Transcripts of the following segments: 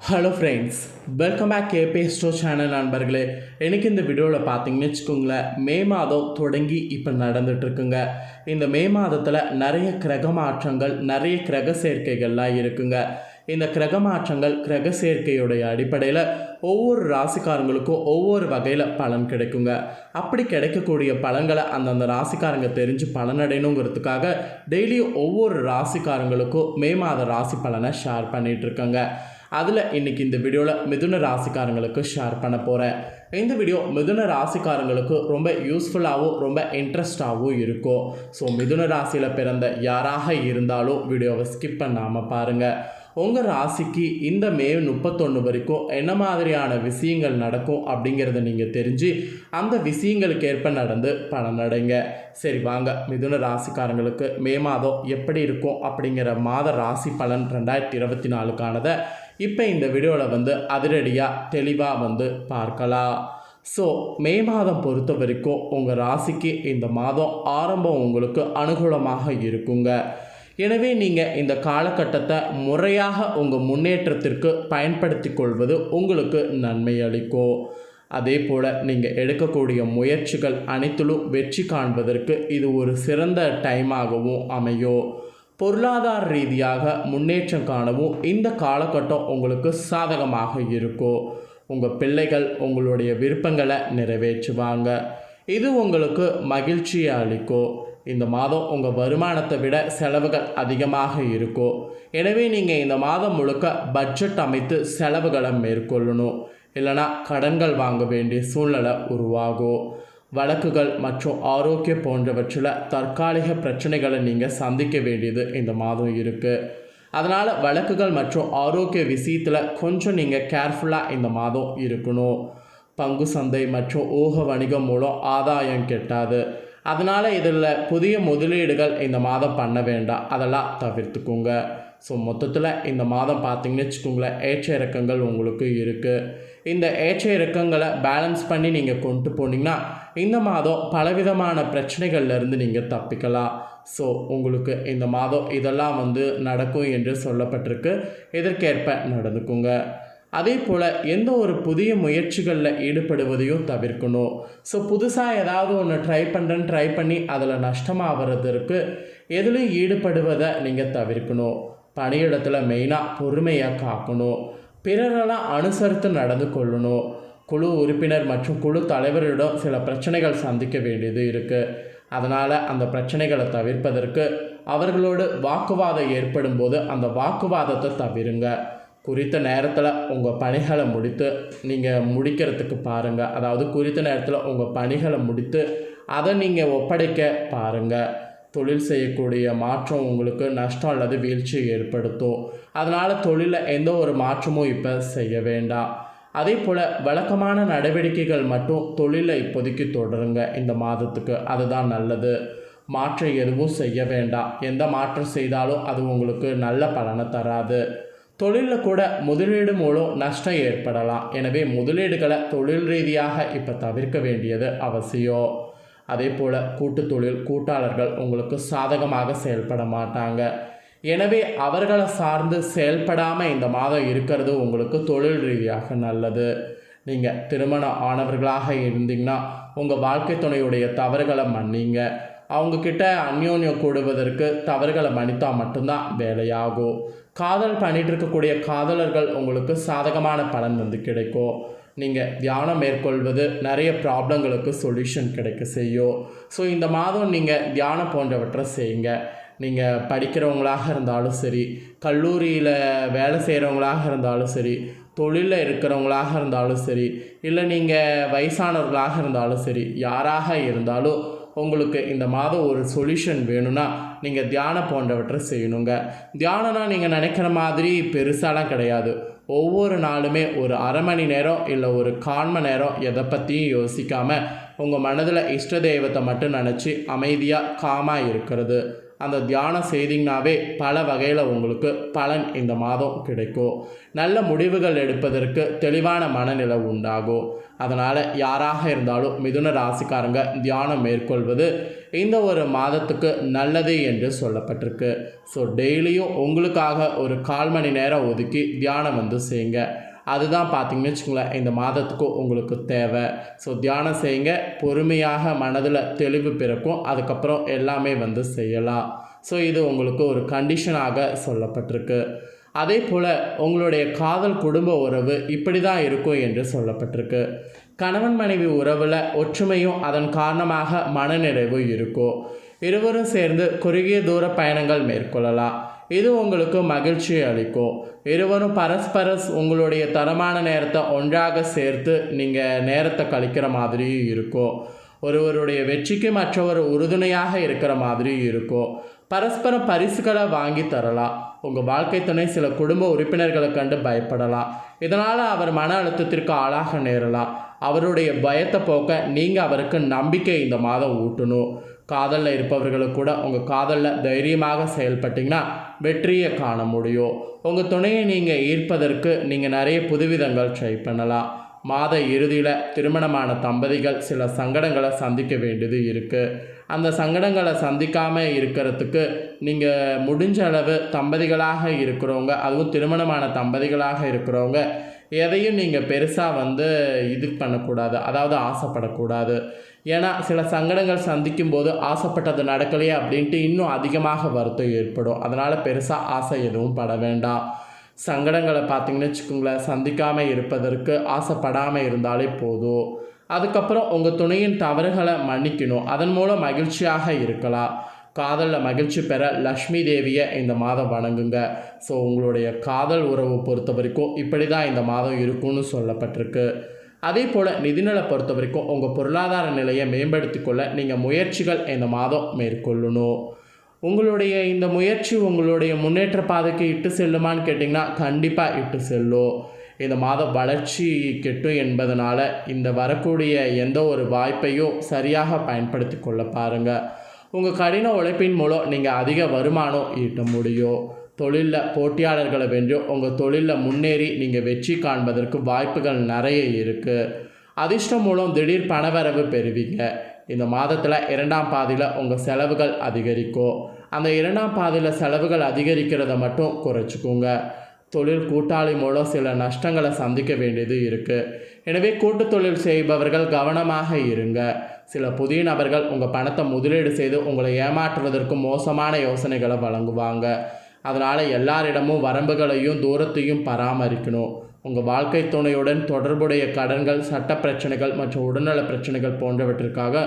Hello friends, welcome back KB store channel நண்பர்களே. எனக்கு இந்த வீடியோவில் பார்த்தீங்கன்னு வச்சுக்கோங்களேன், மே மாதம் தொடங்கி இப்போ நடந்துகிட்ருக்குங்க. இந்த மே மாதத்தில் நிறைய கிரக மாற்றங்கள், நிறைய கிரக சேர்க்கைகள்லாம் இருக்குங்க. இந்த கிரக மாற்றங்கள், கிரக சேர்க்கையுடைய அடிப்படையில் ஒவ்வொரு ராசிக்காரங்களுக்கும் ஒவ்வொரு வகையில் பலன் கிடைக்குங்க. அப்படி கிடைக்கக்கூடிய பலன்களை அந்தந்த ராசிக்காரங்க தெரிஞ்சு பலனடையணுங்கிறதுக்காக டெய்லியும் ஒவ்வொரு ராசிக்காரங்களுக்கும் மே மாத ராசி பலனை ஷேர் பண்ணிகிட்ருக்கேங்க. அதில் இன்றைக்கி இந்த வீடியோவில் மிதுன ராசிக்காரங்களுக்கு ஷேர் பண்ண போகிறேன். இந்த வீடியோ மிதுன ராசிக்காரங்களுக்கு ரொம்ப யூஸ்ஃபுல்லாகவும் ரொம்ப இன்ட்ரெஸ்டாகவும் இருக்கும். ஸோ மிதுன ராசியில் பிறந்த யாராக இருந்தாலும் வீடியோவை ஸ்கிப் பண்ணாமல் பாருங்கள். உங்கள் ராசிக்கு இந்த மே 31 வரைக்கும் என்ன மாதிரியான விஷயங்கள் நடக்கும் அப்படிங்கிறத நீங்கள் தெரிஞ்சு அந்த விஷயங்களுக்கு ஏற்ப நடந்து பலனடைங்க. சரி வாங்க, மிதுன ராசிக்காரங்களுக்கு மே மாதம் எப்படி இருக்கும் அப்படிங்கிற மாத ராசி பலன் 2024க்கானதை இப்போ இந்த வீடியோவில் அதிரடியாக தெளிவாக பார்க்கலாம். ஸோ மே மாதம் பொறுத்த வரைக்கும் உங்கள் ராசிக்கு இந்த மாதம் ஆரம்பம் உங்களுக்கு அனுகூலமாக இருக்குங்க. எனவே நீங்கள் இந்த காலகட்டத்தை முறையாக உங்கள் முன்னேற்றத்திற்கு பயன்படுத்தி கொள்வது உங்களுக்கு நன்மை அளிக்கும். அதே போல் நீங்கள் எடுக்கக்கூடிய முயற்சிகள் அனைத்திலும் வெற்றி காண்பதற்கு இது ஒரு சிறந்த டைமாகவும் அமையும். பொருளாதார ரீதியாக முன்னேற்றம் காணவும் இந்த காலகட்டம் உங்களுக்கு சாதகமாக இருக்கும். உங்கள் பிள்ளைகள் உங்களுடைய விருப்பங்களை நிறைவேற்றுவாங்க. இது உங்களுக்கு மகிழ்ச்சியை அளிக்கும். இந்த மாதம் உங்கள் வருமானத்தை விட செலவுகள் அதிகமாக இருக்கும். எனவே நீங்கள் இந்த மாதம் முழுக்க பட்ஜெட் அமைத்து செலவுகளை மேற்கொள்ளணும். இல்லைனா கடன்கள் வாங்க வேண்டிய சூழ்நிலை உருவாகும். வழக்குகள் மற்றும் ஆரோக்கியம் போன்றவற்றில் தற்காலிக பிரச்சனைகளை நீங்கள் சந்திக்க வேண்டியது இந்த மாதம் இருக்குது. அதனால் வழக்குகள் மற்றும் ஆரோக்கிய விஷயத்தில் கொஞ்சம் நீங்கள் கேர்ஃபுல்லாக இந்த மாதம் இருக்கணும். பங்கு சந்தை மற்றும் ஊக வணிகம் மூலம் ஆதாயம் கெட்டாது. அதனால் இதில் புதிய முதலீடுகள் இந்த மாதம் பண்ண வேண்டாம், அதெல்லாம் தவிர்த்துக்குங்க. ஸோ மொத்தத்தில் இந்த மாதம் பார்த்திங்கன்னு வச்சுக்கோங்களேன், ஏற்ற இறக்கங்கள் உங்களுக்கு இருக்குது. இந்த ஏற்ற இறக்கங்களை பேலன்ஸ் பண்ணி நீங்கள் கொண்டு போனீங்கன்னா இந்த மாதம் பலவிதமான பிரச்சனைகள்லேருந்து நீங்கள் தப்பிக்கலாம். ஸோ உங்களுக்கு இந்த மாதம் இதெல்லாம் நடக்கும் என்று சொல்லப்பட்டிருக்கு. இதற்கேற்ப நடந்துக்குங்க. அதே போல் எந்த ஒரு புதிய முயற்சிகளில் ஈடுபடுவதையும் தவிர்க்கணும். ஸோ புதுசாக ஏதாவது ஒன்று ட்ரை பண்ணி அதில் நஷ்டமாகிறதுக்கு எதுலையும் ஈடுபடுவதை நீங்கள் தவிர்க்கணும். பணியிடத்தில் மெயினாக பொறுமையாக காக்கணும். பிறரெல்லாம் அனுசரித்து நடந்து கொள்ளணும். குழு உறுப்பினர் மற்றும் குழு தலைவரிடம் சில பிரச்சனைகள் சந்திக்க வேண்டியது இருக்குது. அதனால் அந்த பிரச்சனைகளை தவிர்ப்பதற்கு அவர்களோடு வாக்குவாதம் ஏற்படும் போது அந்த வாக்குவாதத்தை தவிருங்க. குறித்த நேரத்தில் உங்கள் பணிகளை முடிக்கிறதுக்கு பாருங்கள். அதாவது குறித்த நேரத்தில் உங்கள் பணிகளை முடித்து அதை நீங்கள் ஒப்படைக்க பாருங்கள். தொழில் செய்யக்கூடிய மாற்றம் உங்களுக்கு நஷ்டம் அல்லது வீழ்ச்சியை ஏற்படுத்தும். அதனால் தொழிலில் எந்த ஒரு மாற்றமும் இப்போ செய்ய வேண்டாம். அதே போல் வழக்கமான நடவடிக்கைகள் மட்டும் தொழிலை இப்போதைக்கு தொடருங்க இந்த மாதத்துக்கு, அதுதான் நல்லது. மாற்றம் எதுவும் செய்ய வேண்டாம். எந்த மாற்றம் செய்தாலும் அது உங்களுக்கு நல்ல பலனை தராது. தொழிலில் கூட முதலீடு மூலம் நஷ்டம் ஏற்படலாம். எனவே முதலீடுகளை தொழில் ரீதியாக இப்போ தவிர்க்க வேண்டியது அவசியம். அதே போல் கூட்டு தொழில் கூட்டாளர்கள் உங்களுக்கு சாதகமாக செயல்பட மாட்டாங்க. எனவே அவர்களை சார்ந்து செயல்படாமல் இந்த மாதம் இருக்கிறது உங்களுக்கு தொழில் ரீதியாக நல்லது. நீங்கள் திருமணம் ஆனவர்களாக இருந்தீங்கன்னா உங்கள் வாழ்க்கை துணையுடைய தவறுகளை மன்னிங்க. அவங்கக்கிட்ட அந்யோன்யம் கூடுவதற்கு தவறுகளை மன்னித்தால் மட்டும்தான் வேலையாகும். காதல் பண்ணிகிட்டு இருக்கக்கூடிய காதலர்கள் உங்களுக்கு சாதகமான பலன் கிடைக்கும். நீங்கள் தியானம் மேற்கொள்வது நிறைய ப்ராப்ளங்களுக்கு சொல்யூஷன் கிடைக்க செய்யும். ஸோ இந்த மாதம் நீங்கள் தியானம் போன்றவற்றை செய்யுங்க. நீங்கள் படிக்கிறவங்களாக இருந்தாலும் சரி, கல்லூரியில் வேலை செய்கிறவங்களாக இருந்தாலும் சரி, தொழிலில் இருக்கிறவங்களாக இருந்தாலும் சரி, இல்லை நீங்கள் வயசானவர்களாக இருந்தாலும் சரி, யாராக இருந்தாலும் உங்களுக்கு இந்த மாதம் ஒரு சொல்யூஷன் வேணும்னா நீங்கள் தியானம் போன்றவற்றை செய்யணுங்க. தியானம்னா நீங்கள் நினைக்கிற மாதிரி பெருசாலாம் கிடையாது. ஒவ்வொரு நாளுமே ஒரு அரை மணி நேரம் இல்லை ஒரு 1/4 மணி நேரம் எதை பற்றியும் யோசிக்காமல் உங்கள் மனதில் இஷ்ட தெய்வத்தை மட்டும் நினச்சி அமைதியாக காமாக இருக்கிறது, அந்த தியானம் செய்தீங்கனாவே பல வகையில் உங்களுக்கு பலன் இந்த மாதம் கிடைக்கும். நல்ல முடிவுகள் எடுப்பதற்கு தெளிவான மனநிலை உண்டாகும். அதனால் யாராக இருந்தாலும் மிதுன ராசிக்காரங்க தியானம் மேற்கொள்வது இந்த ஒரு மாதத்துக்கு நல்லது என்று சொல்லப்பட்டிருக்கு. ஸோ டெய்லியும் உங்களுக்காக ஒரு 1/4 மணி நேரம் ஒதுக்கி தியானம் செய்யுங்க. அதுதான் பார்த்திங்கன்னு வச்சுக்கோங்களேன் இந்த மாதத்துக்கு உங்களுக்கு தேவை. ஸோ தியானம் செய்யுங்க, பொறுமையாக மனதில் தெளிவு பிறக்கும். அதுக்கப்புறம் எல்லாமே செய்யலாம். ஸோ இது உங்களுக்கு ஒரு கண்டிஷனாக சொல்லப்பட்டிருக்கு. அதே போல் உங்களுடைய காதல் குடும்ப உறவு இப்படி தான் இருக்கும் என்று சொல்லப்பட்டிருக்கு. கணவன் மனைவி உறவில் ஒற்றுமையும் அதன் காரணமாக மனநிறைவு இருக்கும். இருவரும் சேர்ந்து குறுகிய தூர பயணங்கள் மேற்கொள்ளலாம். இது உங்களுக்கு மகிழ்ச்சியை அளிக்கும். இருவரும் பரஸ்பர உங்களுடைய தரமான நேரத்தை ஒன்றாக சேர்த்து நீங்கள் நேரத்தை கழிக்கிற மாதிரியும் இருக்கும். ஒருவருடைய வெற்றிக்கு மற்றவர் உறுதுணையாக இருக்கிற மாதிரியும் இருக்கும். பரஸ்பர பரிசுகளை வாங்கி தரலாம். உங்கள் வாழ்க்கை துணை சில குடும்ப உறுப்பினர்களை கண்டு பயப்படலாம். இதனால் அவர் மன அழுத்தத்திற்கு ஆளாக நேரலாம். அவருடைய பயத்தை போக்க நீங்கள் அவருக்கு நம்பிக்கை இந்த மாதம் ஊட்டணும். காதலில் இருப்பவர்களுக்கு கூட உங்கள் காதலில் தைரியமாக செயல்பட்டிங்கன்னா வெற்றியை காண முடியும். உங்கள் துணையை நீங்கள் ஈர்ப்பதற்கு நீங்கள் நிறைய புதுவிதங்கள் ட்ரை பண்ணலாம். மாத இறுதியில் திருமணமான தம்பதிகள் சில சங்கடங்களை சந்திக்க வேண்டியது இருக்குது. அந்த சங்கடங்களை சந்திக்காமல் இருக்கிறதுக்கு நீங்கள் முடிஞ்ச அளவு தம்பதிகளாக இருக்கிறவங்க, அதுவும் திருமணமான தம்பதிகளாக இருக்கிறவங்க எதையும் நீங்கள் பெருசாக இது பண்ணக்கூடாது, அதாவது ஆசைப்படக்கூடாது. ஏன்னா சில சங்கடங்கள் சந்திக்கும் போது ஆசைப்பட்டது நடக்கலையே அப்படின்ட்டு இன்னும் அதிகமாக வருத்தம் ஏற்படும். அதனால் பெருசாக ஆசை எதுவும் பட வேண்டாம். சங்கடங்களை பார்த்திங்கன்னு வச்சுக்கோங்களேன், சந்திக்காமல் இருப்பதற்கு ஆசைப்படாமல் இருந்தாலே போதும். அதுக்கப்புறம் உங்கள் துணையின் தவறுகளை மன்னிக்கணும். அதன் மூலம் மகிழ்ச்சியாக இருக்கலாம். காதலில் மகிழ்ச்சி பெற லக்ஷ்மி தேவியை இந்த மாதம் வணங்குங்க. ஸோ உங்களுடைய காதல் உறவு பொறுத்த வரைக்கும் இப்படி தான் இந்த மாதம் இருக்கும்னு சொல்லப்பட்டிருக்கு. அதே போல் நிதிநிலை பொறுத்த வரைக்கும் உங்கள் பொருளாதார நிலையை மேம்படுத்தி கொள்ள நீங்கள் முயற்சிகள் இந்த மாதம் மேற்கொள்ளணும். உங்களுடைய இந்த முயற்சி உங்களுடைய முன்னேற்ற பாதைக்கு இட்டு செல்லுமான்னு கேட்டிங்கன்னா கண்டிப்பாக இட்டு செல்லும். இந்த மாதம் வளர்ச்சி கெட்டும் என்பதனால் இந்த வரக்கூடிய எந்த ஒரு வாய்ப்பையும் சரியாக பயன்படுத்தி கொள்ள பாருங்கள். உங்கள் கடின உழைப்பின் மூலம் நீங்கள் அதிக வருமானம் ஈட்ட முடியும். தொழிலில் போட்டியாளர்களை வென்று உங்கள் தொழிலில் முன்னேறி நீங்கள் வெற்றி காண்பதற்கு வாய்ப்புகள் நிறைய இருக்குது. அதிர்ஷ்டம் மூலம் திடீர் பணவரவு பெறுவீங்க. இந்த மாதத்தில் 2ஆம் பாதியில் உங்கள் செலவுகள் அதிகரிக்கும். அந்த 2ஆம் பாதியில் செலவுகள் அதிகரிக்கிறத மட்டும் குறைச்சிக்கோங்க. தொழில் கூட்டாளி மூலம் சில நஷ்டங்களை சந்திக்க வேண்டியது இருக்குது. எனவே கூட்டு தொழில் செய்பவர்கள் கவனமாக இருங்க. சில புதிய நபர்கள் உங்கள் பணத்தை முதலீடு செய்து உங்களை ஏமாற்றுவதற்கு மோசமான யோசனைகளை வழங்குவாங்க. அதனால் எல்லாரிடமும் வரம்புகளையும் தூரத்தையும் பராமரிக்கணும். உங்கள் வாழ்க்கை துணையுடன் தொடர்புடைய கடன்கள், சட்ட பிரச்சனைகள் மற்றும் உடல்நல பிரச்சனைகள் போன்றவற்றிற்காக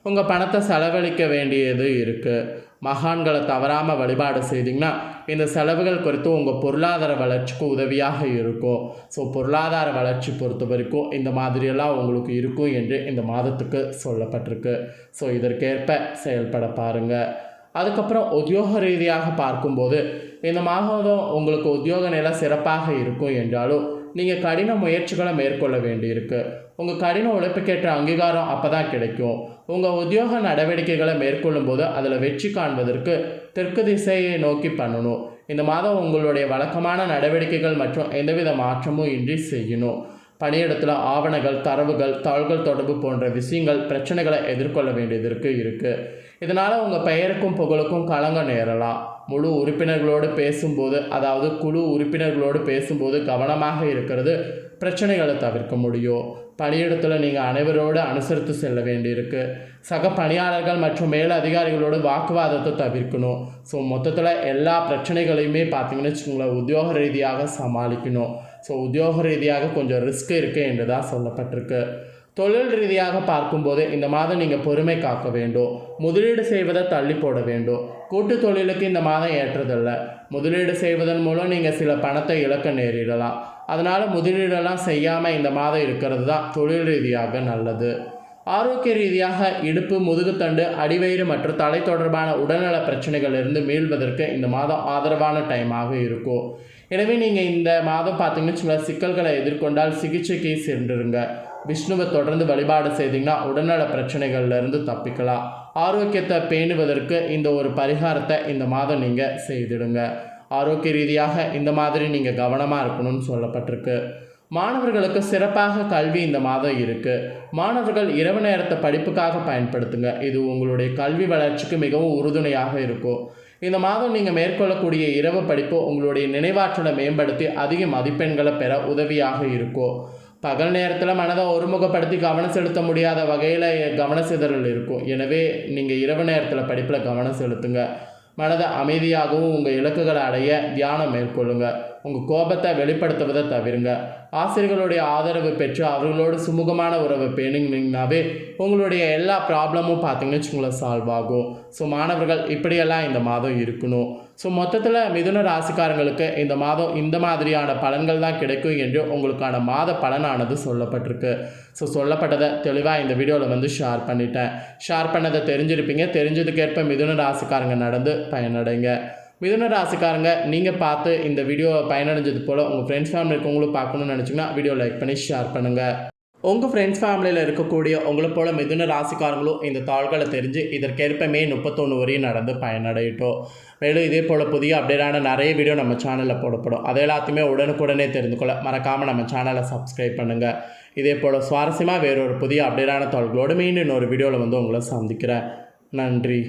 உங்கள் பணத்தை செலவழிக்க வேண்டியது இருக்குது. மகான்களை தவறாமல் வழிபாடு செய்திங்கன்னா இந்த செலவுகள் குறித்து உங்கள் பொருளாதார வளர்ச்சிக்கு உதவியாக இருக்கும். ஸோ பொருளாதார வளர்ச்சி பொறுத்த வரைக்கும் இந்த மாதிரியெல்லாம் உங்களுக்கு இருக்கும் என்று இந்த மாதத்துக்கு சொல்லப்பட்டிருக்கு. ஸோ இதற்கேற்ப செயல்பட பாருங்கள். அதுக்கப்புறம் உத்தியோக ரீதியாக பார்க்கும்போது இந்த மாதம் உங்களுக்கு உத்தியோக நிலை சிறப்பாக இருக்கும் என்றாலும் நீங்கள் கடின முயற்சிகளை மேற்கொள்ள வேண்டியிருக்கு. உங்கள் கடின உழைப்புக்கேற்ற அங்கீகாரம் அப்போ தான் கிடைக்கும். உங்கள் உத்தியோக நடவடிக்கைகளை மேற்கொள்ளும் போது அதில் வெற்றி காண்பதற்கு தெற்கு திசையை நோக்கி பண்ணணும். இந்த மாதம் உங்களுடைய வழக்கமான நடவடிக்கைகள் மற்றும் எந்தவித மாற்றமும் இன்றி செய்யணும். பணியிடத்தில் ஆவணங்கள், தரவுகள், தாள்கள் தொடர்பு போன்ற விஷயங்கள் பிரச்சனைகளை எதிர்கொள்ள வேண்டியதற்கு இருக்குது. இதனால் உங்கள் பெயருக்கும் புகழுக்கும் களங்கம் நேரலாம். முழு உறுப்பினர்களோடு பேசும்போது, அதாவது குழு உறுப்பினர்களோடு பேசும்போது கவனமாக இருக்கிறது பிரச்சனைகளை தவிர்க்க முடியும். பணியிடத்தில் நீங்கள் அனைவரோடு அனுசரித்து செல்ல வேண்டியிருக்கு. சக பணியாளர்கள் மற்றும் மேல் அதிகாரிகளோடு வாக்குவாதத்தை தவிர்க்கணும். ஸோ மொத்தத்தில் எல்லா பிரச்சனைகளையுமே பார்த்திங்கன்னு வச்சுக்கோங்களேன் உத்தியோக ரீதியாக சமாளிக்கணும். ஸோ உத்தியோக ரீதியாக கொஞ்சம் ரிஸ்க் இருக்குது என்று தான் சொல்லப்பட்டிருக்கு. தொழில் ரீதியாக பார்க்கும்போது இந்த மாதம் நீங்கள் பொறுமை காக்க வேண்டும். முதலீடு செய்வதை தள்ளி போட வேண்டும். கூட்டு தொழிலுக்கு இந்த மாதம் ஏற்றதில்லை. முதலீடு செய்வதன் மூலம் நீங்கள் சில பணத்தை இழக்க நேரிடலாம். அதனால் முதலீடெல்லாம் செய்யாமல் இந்த மாதம் இருக்கிறது தான் தொழில் ரீதியாக நல்லது. ஆரோக்கிய ரீதியாக இடுப்பு, முதுகுத்தண்டு, அடிவயிறு மற்றும் தலை தொடர்பான உடல்நல பிரச்சனைகளிலிருந்து மீள்வதற்கு இந்த மாதம் ஆதரவான டைமாக இருக்கும். எனவே நீங்கள் இந்த மாதம் பார்த்தீங்கன்னு சில சிக்கல்களை எதிர்கொண்டால் சிகிச்சைக்கு சென்றுருங்க. விஷ்ணுவை தொடர்ந்து வழிபாடு செய்தீங்கன்னா உடல்நல பிரச்சனைகள்லேருந்து தப்பிக்கலாம். ஆரோக்கியத்தை பேணுவதற்கு இந்த ஒரு பரிகாரத்தை இந்த மாதம் நீங்கள் செய்திடுங்க. ஆரோக்கிய ரீதியாக இந்த மாதிரி நீங்கள் கவனமாக இருக்கணும்னு சொல்லப்பட்டிருக்கு. மாணவர்களுக்கு சிறப்பாக கல்வி இந்த மாதம் இருக்குது. மாணவர்கள் இரவு நேரத்தை படிப்புக்காக பயன்படுத்துங்க. இது உங்களுடைய கல்வி வளர்ச்சிக்கு மிகவும் உறுதுணையாக இருக்கும். இந்த மாதம் நீங்கள் மேற்கொள்ளக்கூடிய இரவு படிப்பு உங்களுடைய நினைவாற்றலை மேம்படுத்தி அதிக மதிப்பெண்களை பெற உதவியாக இருக்கும். பகல் நேரத்தில் மனதை ஒருமுகப்படுத்தி கவனம் செலுத்த முடியாத வகையில் கவனச்சிதறல் இருக்கும். எனவே நீங்கள் இரவு நேரத்தில் படிப்பில் கவனம் செலுத்துங்க. மனதை அமைதியாகவும் உங்கள் இலக்குகளை அடைய தியானம் மேற்கொள்ளுங்க. உங்கள் கோபத்தை வெளிப்படுத்துவதை தவிருங்க. ஆசிரியர்களுடைய ஆதரவு பெற்று அவர்களோடு சுமூகமான உறவை பேணுங்கன்னாவே உங்களுடைய எல்லா ப்ராப்ளமும் பார்த்தீங்கன்னு வச்சுக்கோங்களேன் சால்வ் ஆகும். ஸோ மாணவர்கள் இப்படியெல்லாம் இந்த மாதம் இருக்கணும். ஸோ மொத்தத்தில் மிதுன ராசிக்காரங்களுக்கு இந்த மாதம் இந்த மாதிரியான பலன்கள் தான் கிடைக்கும் என்று உங்களுக்கான மாத பலனானது சொல்லப்பட்டிருக்கு. ஸோ சொல்லப்பட்டதை தெளிவாக இந்த வீடியோவில் ஷேர் பண்ணிட்டேன். ஷேர் பண்ணதை தெரிஞ்சிருப்பீங்க. தெரிஞ்சதுக்கேற்ப மிதுன ராசிக்காரங்க நடந்து பயனடைங்க. மிதுன ராசிக்காரங்க நீங்கள் பார்த்து இந்த வீடியோவை பயனடைஞ்சது போல் உங்கள் ஃப்ரெண்ட்ஸ் ஃபேமிலி இருக்கவங்களும் பார்க்கணுன்னு நினச்சிங்கன்னா வீடியோ லைக் பண்ணி ஷேர் பண்ணுங்கள். உங்கள் ஃப்ரெண்ட்ஸ் ஃபேமிலியில் இருக்கக்கூடிய உங்களை போல் மிதுன ராசிக்காரங்களும் இந்த தாள்களை தெரிஞ்சு இதற்கேற்ப மே 31 வரையும் நடந்து பயனடையட்டும். மேலும் இதே போல் புதிய அப்டேட்டான நிறைய வீடியோ நம்ம சேனலில் போடப்படும். அதை எல்லாத்தையுமே உடனுக்குடனே தெரிந்து கொள்ள மறக்காமல் நம்ம சேனலை சப்ஸ்கிரைப் பண்ணுங்கள். இதே போல் சுவாரஸ்யமாக வேறொரு புதிய அப்டேட்டான தாள்களோடு மீண்டும் இன்னொரு வீடியோவில் உங்களை சந்திக்கிறேன். நன்றி.